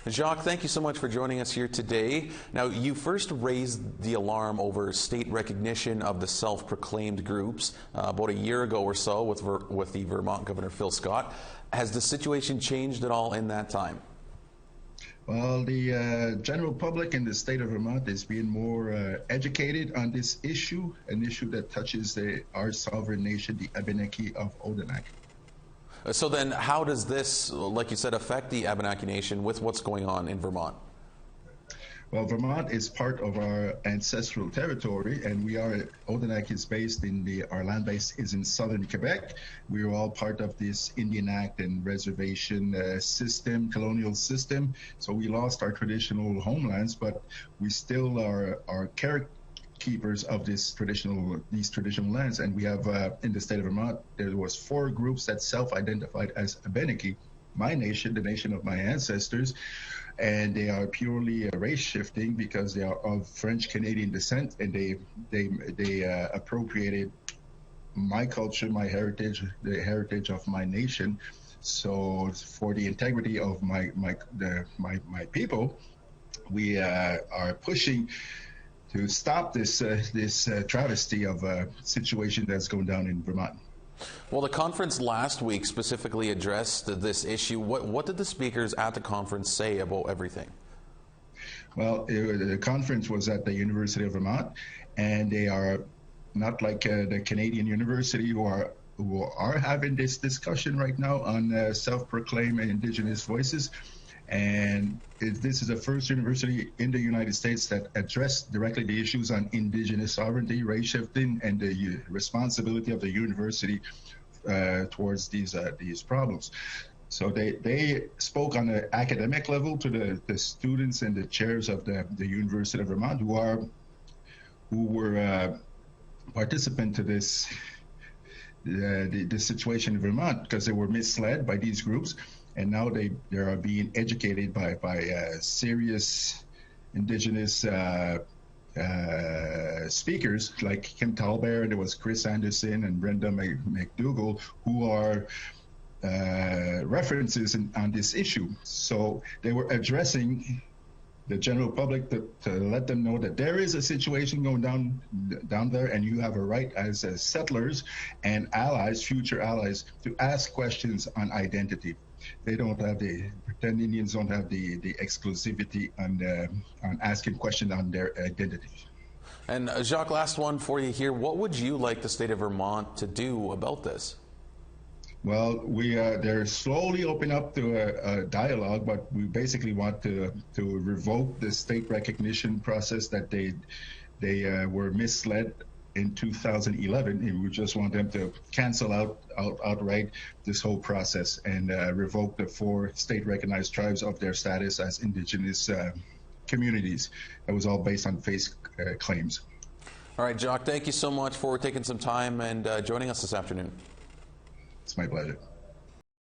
Jacques, thank you so much for joining us here today. Now, you first raised the alarm over state recognition of the self-proclaimed groups about a year ago or so with the Vermont Governor Phil Scott. Has the situation changed at all in that time? Well, the general public in the state of Vermont is being more educated on this issue, an issue that touches our sovereign nation, the Abenaki of Abenaki. So then how does this, like you said, affect the Abenaki Nation with what's going on in Vermont? Well, Vermont is part of our ancestral territory, and Abenaki is based our land base is in southern Quebec. We are all part of this Indian Act and reservation system, colonial system. So we lost our traditional homelands, but we still are carekeepers of these traditional lands. And we have, in the state of Vermont, there was 4 groups that self-identified as Abenaki, my nation, the nation of my ancestors. And they are purely race shifting because they are of French Canadian descent, and they appropriated my culture, my heritage, the heritage of my nation. So for the integrity of my people, we are pushing to stop this travesty of a situation that's going down in Vermont. Well, the conference last week specifically addressed this issue. What did the speakers at the conference say about everything? Well, the conference was at the University of Vermont, and they are not like the Canadian University who are having this discussion right now on self-proclaimed Indigenous voices. And this is the first university in the United States that addressed directly the issues on Indigenous sovereignty, race shifting, and the responsibility of the university towards these problems. So they spoke on an academic level to the students and the chairs of the University of Vermont who were participant to this the situation in Vermont because they were misled by these groups. And now they are being educated by serious Indigenous speakers like Kim Talbert, and there was Chris Anderson and Brenda McDougall, who are references on this issue. So they were addressing the general public to let them know that there is a situation going down there, and you have a right as settlers and allies, future allies, to ask questions on identity. They don't have pretend Indians don't have the exclusivity on asking questions on their identity. And Jacques, last one for you here. What would you like the state of Vermont to do about this? Well, they're slowly opening up to a dialogue, but we basically want to revoke the state recognition process that they were misled in 2011, and we just want them to cancel outright this whole process and revoke the 4 state-recognized tribes of their status as Indigenous communities. That was all based on face claims. All right, Jacques, thank you so much for taking some time and joining us this afternoon. It's my pleasure.